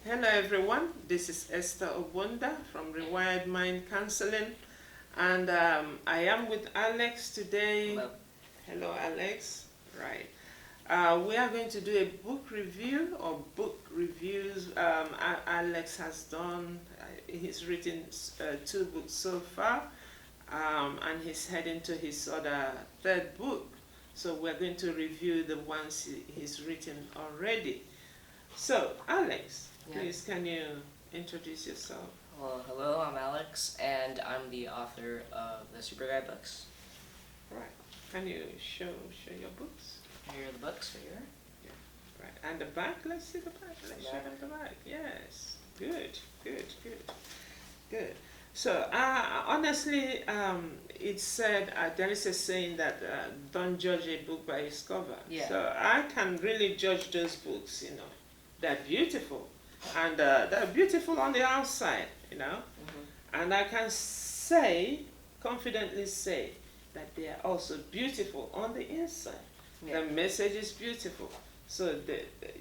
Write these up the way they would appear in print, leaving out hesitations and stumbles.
Hello everyone, this is Esther Obunda from Rewired Mind Counseling, and I am with Alex today. Hello. Hello Alex. Right. We are going to do a book review or book reviews. Alex has done, he's written 2 books so far, and he's heading to his other third book. So we're going to review the ones he's written already. So, Alex, Yeah. please can you introduce yourself? Well, hello, I'm Alex, and I'm the author of the SuperGuy books. Right. Can you show your books? Here are the books for you. Right. And the back? Let's see the back. Let's show them the back. Yes. Good. So, honestly, it's said, there is a saying that don't judge a book by its cover. Yeah. So I can really judge those books, They're beautiful. And they're beautiful on the outside, And I can confidently say, that they are also beautiful on the inside. Yeah. The message is beautiful. So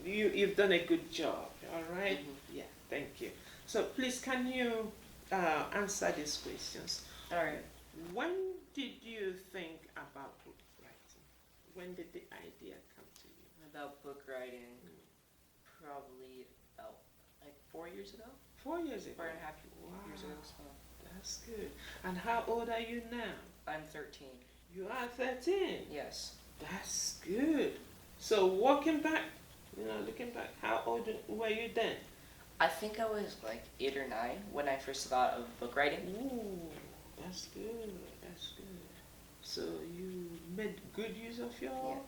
you've done a good job, all right? Yeah, thank you. So please, can you answer these questions? All right. When did you think about book writing? When did the idea come to you? About book writing, probably about 4 years ago. 4 years ago. 4.5 years ago. So. That's good. And how old are you now? I'm 13. You are 13? Yes. That's good. So looking back, how old were you then? I think I was 8 or 9 when I first thought of book writing. Ooh, that's good. So you made good use of your,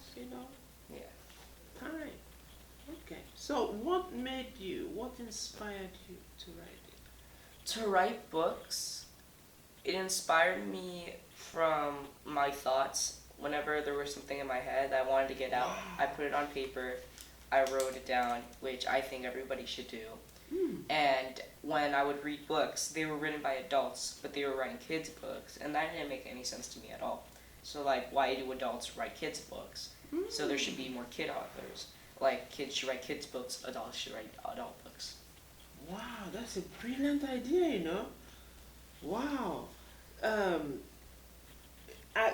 Yeah. time. Okay. So what inspired you to write it? To write books, it inspired me from my thoughts. Whenever there was something in my head that I wanted to get out, I put it on paper, I wrote it down, which I think everybody should do. And when I would read books, they were written by adults, but they were writing kids' books, and that didn't make any sense to me at all. So why do adults write kids' books? So there should be more kid authors. Kids should write kids' books, adults should write adult books. Wow, that's a brilliant idea, Wow.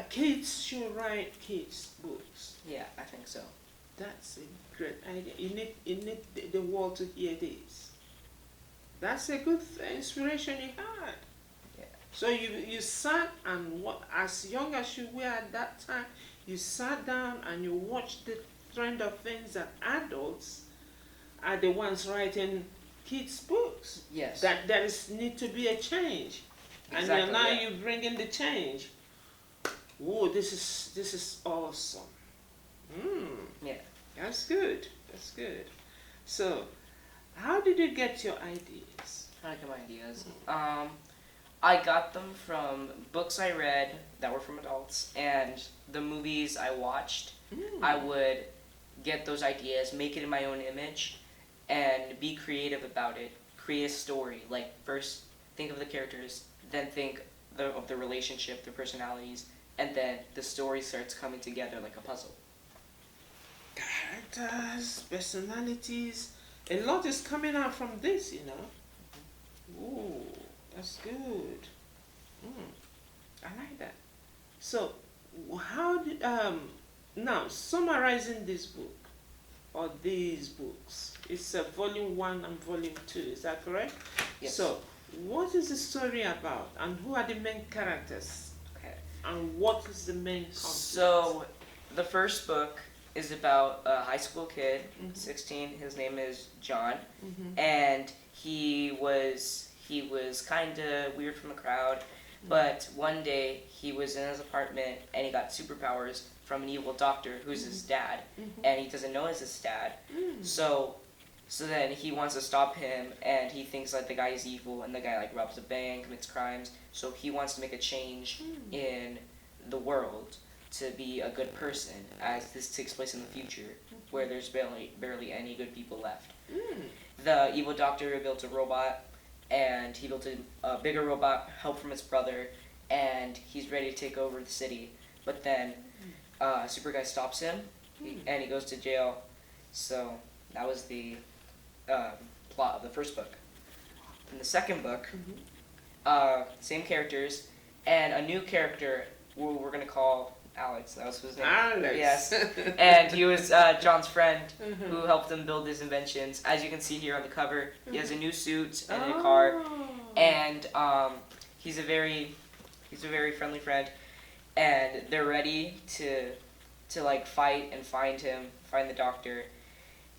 Kids should write kids' books. Yeah, I think so. That's a great idea. You need the world to hear this. That's a good inspiration you had. Yeah. So you sat and as young as you were at that time, you sat down and you watched the trend of things that adults are the ones writing kids' books. Yes. That there need to be a change. Exactly, And now yeah. you bring in the change. Whoa, this is awesome. Yeah. That's good. So, how did you get your ideas? How to get my ideas? I got them from books I read that were from adults and the movies I watched. I would get those ideas, make it in my own image, and be creative about it. Create a story. First think of the characters, then think of the relationship, their personalities, and then the story starts coming together like a puzzle. Characters, personalities, a lot is coming out from this, Ooh, that's good. I like that. So, how did now summarizing this book or these books? It's a volume 1 and volume 2. Is that correct? Yes. So, what is the story about, and who are the main characters, Okay. and what is the main conflict? So, the first book is about a high school kid, 16. His name is John, and he was kind of weird from the crowd, but one day he was in his apartment and he got superpowers from an evil doctor who's his dad, and he doesn't know it's his dad. So then he wants to stop him, and he thinks the guy is evil, and the guy robs a bank, commits crimes. So he wants to make a change in the world to be a good person, as this takes place in the future, where there's barely any good people left. The evil doctor built a robot, and he built a bigger robot, help from his brother, and he's ready to take over the city. But then SuperGuy stops him, and he goes to jail. So that was the plot of the first book. In the second book, same characters, and a new character who we're going to call Alex. That was his name. Alex. Yes. And he was John's friend who helped him build his inventions. As you can see here on the cover, he has a new suit and a car. And he's a very friendly friend. And they're ready to like fight and find the doctor.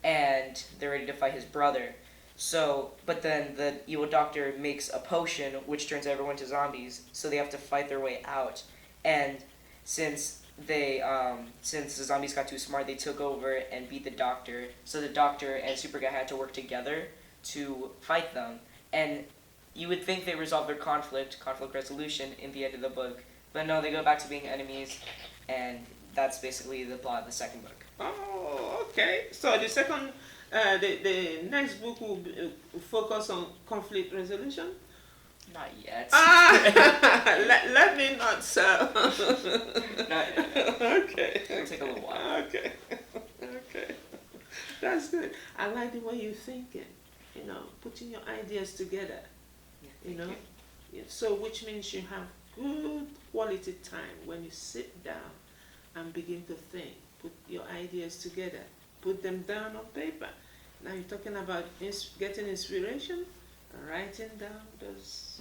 And they're ready to fight his brother. So, but then the evil doctor makes a potion which turns everyone to zombies. So they have to fight their way out. And since the zombies got too smart, they took over and beat the doctor. So the doctor and SuperGuy had to work together to fight them. And you would think they resolved their conflict resolution in the end of the book. But no, they go back to being enemies. And that's basically the plot of the second book. Oh, okay. So the second, the next book will focus on conflict resolution? Not yet. Let me not sell. Not yet. Okay. It'll take a little while. Okay. Okay. That's good. I like the way you're thinking, putting your ideas together, Yeah, so which means you have good quality time when you sit down and begin to think, put your ideas together, put them down on paper. Now you're talking about getting inspiration, writing down those,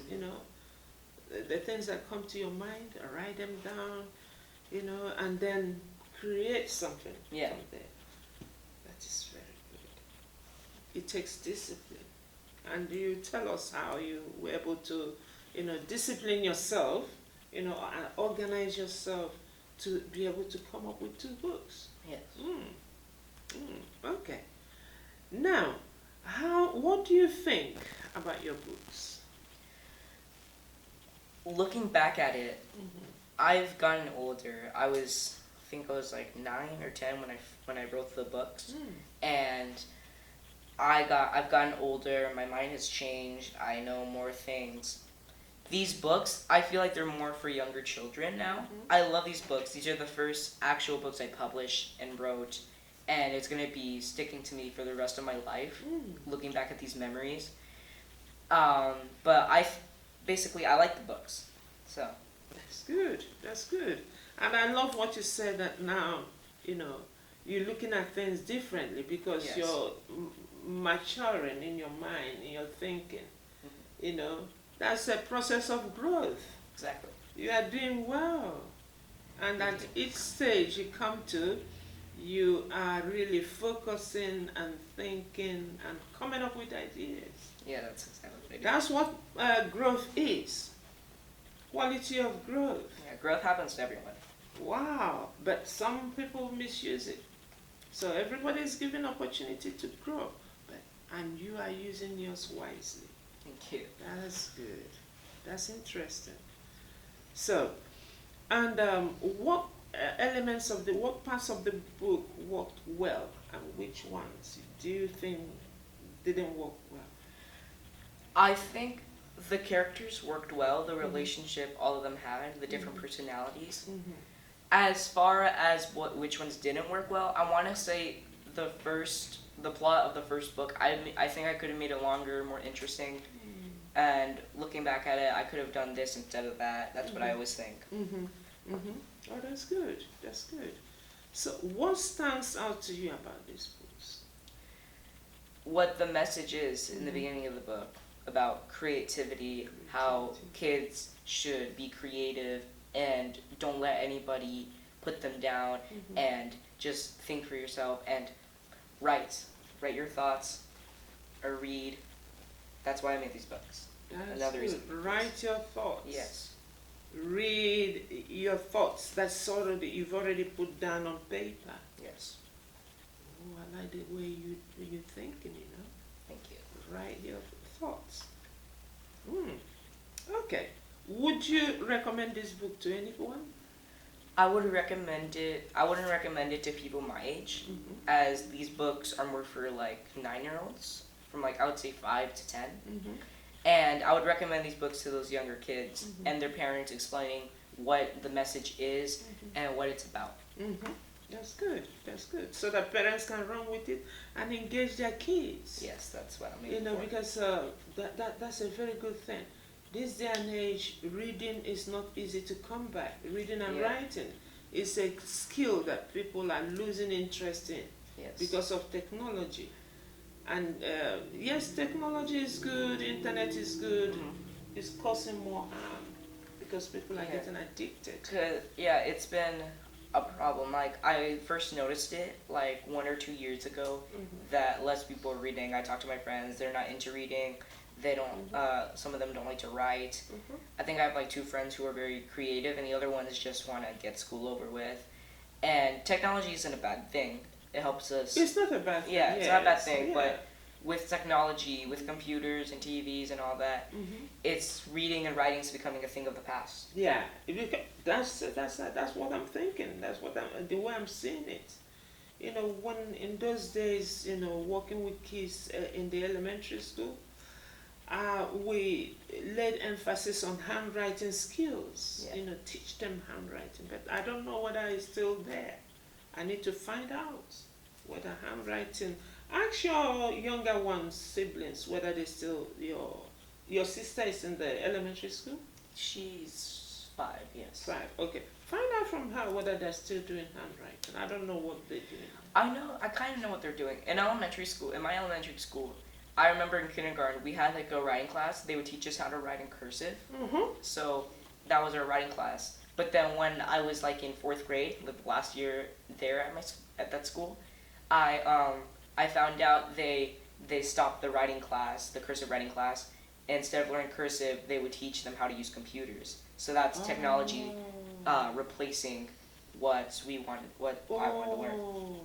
the things that come to your mind, write them down, and then create something from there. That is very good. It takes discipline. And you tell us how you were able to, discipline yourself, and organize yourself to be able to come up with 2 books. Yes. Okay. Now, what do you think about your books? Looking back at it, I've gotten older. I think I was like 9 or 10 when I wrote the books, and I've gotten older. My mind has changed. I know more things. These books, I feel like they're more for younger children now. I love these books. These are the first actual books I published and wrote, and it's going to be sticking to me for the rest of my life, looking back at these memories. But I like the books. So That's good. That's good. And I love what you said that now, you're looking at things differently because you're maturing in your mind, in your thinking. That's a process of growth. exactly. You are doing well. And at each stage you come to, you are really focusing and thinking and coming up with ideas. Yeah, that's exactly what I do. That's what growth is. Quality of growth. Yeah, growth happens to everyone. Wow. But some people misuse it. So everybody is given opportunity to grow. And you are using yours wisely. Thank you. That's good. That's interesting. So, and what what parts of the book worked well, and which ones do you think didn't work well? I think the characters worked well, the relationship all of them had, the different personalities. As far as which ones didn't work well, I want to say the plot of the first book, I think I could have made it longer, more interesting. And looking back at it, I could have done this instead of that. That's what I always think. Oh, that's good. That's good. So, what stands out to you about these books? What the message is in the beginning of the book about creativity, how kids should be creative and don't let anybody put them down, and just think for yourself and write your thoughts or read. That's why I made these books. That's Another good. reason. Write your thoughts. Yes. Read your thoughts. That's you've already put down on paper. Yes. Oh, I like the way you're thinking. Thank you. Write your thoughts. Okay. Would you recommend this book to anyone? I wouldn't recommend it to people my age, as these books are more for like 9-year-olds, from I would say 5 to 10. And I would recommend these books to those younger kids and their parents, explaining what the message is and what it's about. That's good. That's good. So that parents can run with it and engage their kids. Yes, that's what I'm You aiming know, for. because that's a very good thing. This day and age, reading is not easy to come by. Reading and Yeah. writing is a skill that people are losing interest in Yes. because of technology. And yes, technology is good, internet is good, it's causing more harm because people are Yeah. getting addicted. Yeah, it's been a problem. Like, I first noticed it like 1 or 2 years ago that less people are reading. I talk to my friends, they're not into reading. They don't, some of them don't like to write. I think I have like 2 friends who are very creative, and the other ones just want to get school over with. And technology isn't a bad thing. It helps us. It's not a bad thing. Yeah, it's not a bad thing, yeah. but with technology, with computers and TVs and all that, it's reading and writing is becoming a thing of the past. Yeah, that's what I'm thinking. That's what the way I'm seeing it. You know, when in those days, you know, working with kids in the elementary school, we laid emphasis on handwriting skills. Yeah. You know, teach them handwriting. But I don't know whether it's still there. I need to find out whether handwriting. Ask your younger ones, siblings, whether they still your sister is in the elementary school. She's 5, yes. 5. Okay. Find out from her whether they're still doing handwriting. I don't know what they're doing. I kind of know what they're doing. In my elementary school, I remember in kindergarten, we had like a writing class. They would teach us how to write in cursive. So that was our writing class. But then when I was like in 4th grade, the last year there at that school, I found out they stopped the writing class, the cursive writing class. Instead of learning cursive, they would teach them how to use computers. So that's technology replacing what I wanted to learn. Oh,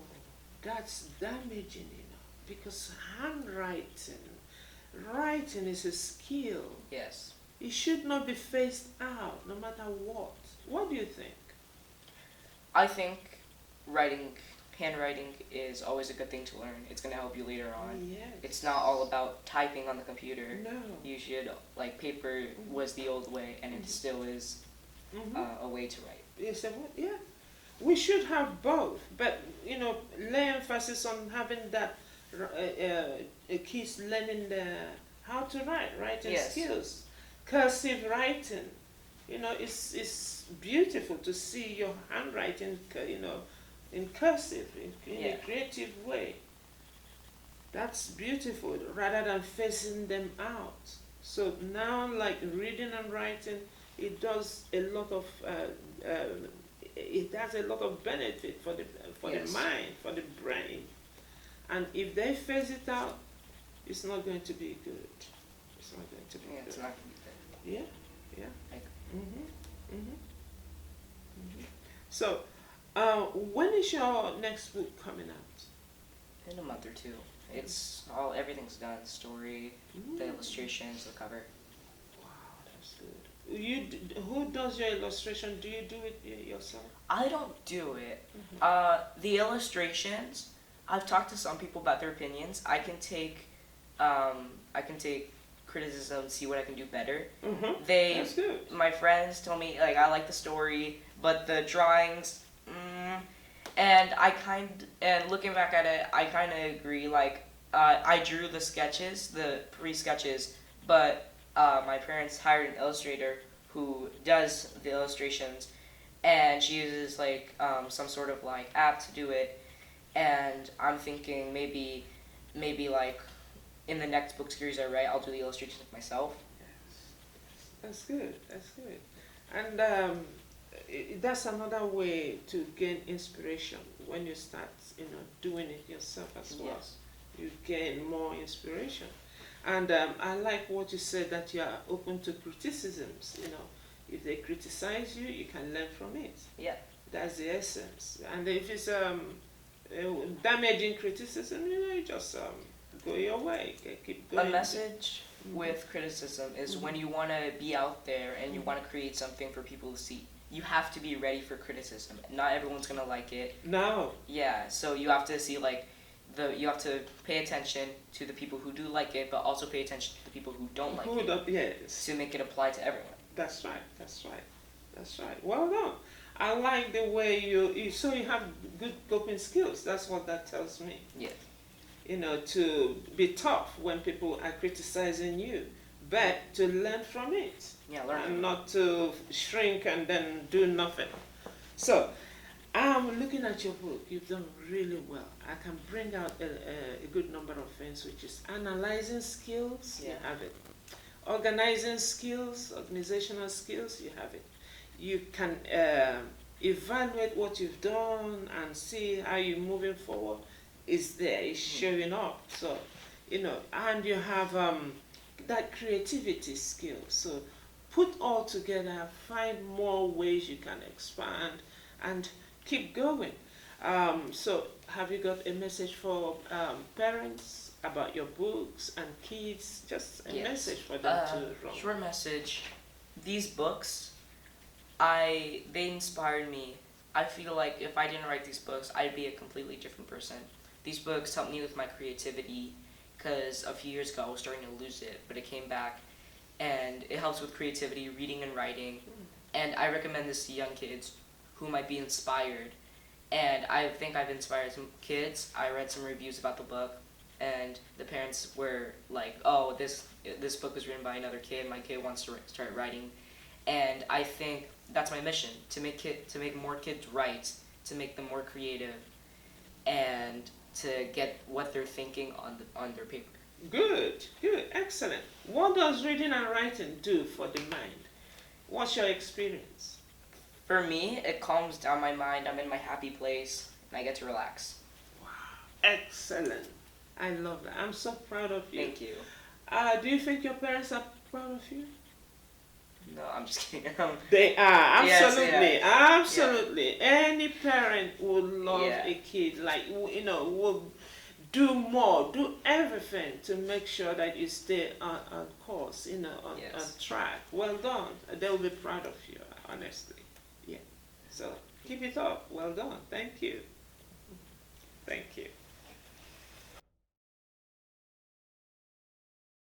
that's damaging, you know, because writing is a skill. Yes. It should not be phased out, no matter what. What do you think? I think handwriting is always a good thing to learn. It's going to help you later on. Yes. It's not all about typing on the computer. No. You should, like, paper was the old way, and it still is a way to write. Yes, yeah. We should have both, but, you know, lay emphasis on having that kids learning how to writing Yes. skills, cursive writing. You know, it's beautiful to see your handwriting, you know, in cursive, in a creative way. That's beautiful, rather than facing them out. So now, like reading and writing, it does a lot of it has a lot of benefit for the mind, for the brain. And if they phase it out, it's not going to be good. It's not going to be good. It's not going to be good. Yeah. I agree. So, when is your next book coming out? In a month or 2. Everything's done. Story, the illustrations, the cover. Wow, that's good. Who does your illustration? Do you do it yourself? I don't do it. The illustrations, I've talked to some people about their opinions. I can take criticism, see what I can do better. That's good. My friends tell me, like, I like the story, but the drawings, and looking back at it, I kind of agree. Like, I drew the sketches, the pre-sketches, but my parents hired an illustrator who does the illustrations, and she uses like some sort of like app to do it. And I'm thinking maybe like in the next book series I write, I'll do the illustrations myself. Yes. That's good. That's good. And that's another way to gain inspiration when you start, you know, doing it yourself as well. Yes. You gain more inspiration. And I like what you said, that you are open to criticisms. You know, if they criticize you, you can learn from it. Yeah. That's the essence. And if it's damaging criticism, you know, you just go your way. Keep going. A message with criticism is when you want to be out there and you want to create something for people to see, you have to be ready for criticism. Not everyone's going to like it. No. Yeah, so you have to see like you have to pay attention to the people who do like it, but also pay attention to the people who don't like it. Yes. To make it apply to everyone. That's right. That's right. That's right. Well done. I like the way so you have good coping skills. That's what that tells me. Yeah. You know, to be tough when people are criticizing you, but to learn from it. Yeah, learn from And it. not to shrink and then do nothing. So, I'm looking at your book. You've done really well. I can bring out a good number of things, which is analyzing skills, you Yeah. have it. Organizing skills, organizational skills, you have it. You can evaluate what you've done and see how you're moving forward. Is there, is showing up. So, you know, and you have that creativity skill. So, put all together, find more ways you can expand, and keep going. So, have you got a message for parents about your books and kids? Just a Yes. message for them to run. Short message. These books, they inspired me. I feel like if I didn't write these books, I'd be a completely different person. These books helped me with my creativity because a few years ago I was starting to lose it, but it came back, and it helps with creativity, reading and writing. And I recommend this to young kids who might be inspired. And I think I've inspired some kids. I read some reviews about the book, and the parents were like, "Oh, this book was written by another kid. My kid wants to start writing." And I think that's my mission, to make more kids write, to make them more creative, and to get what they're thinking on their paper. Good, good, excellent. What does reading and writing do for the mind? What's your experience? For me, it calms down my mind. I'm in my happy place, and I get to relax. Wow, excellent. I love that. I'm so proud of you. Thank you. Do you think your parents are proud of you? No, I'm just kidding. They are, Yes, absolutely, yeah. absolutely. Any parent would love Yeah. a kid, like, you know, will do more, do everything to make sure that you stay on course, you know, on Yes. track. Well done. They'll be proud of you, honestly. Yeah. So keep it up. Well done. Thank you. Thank you.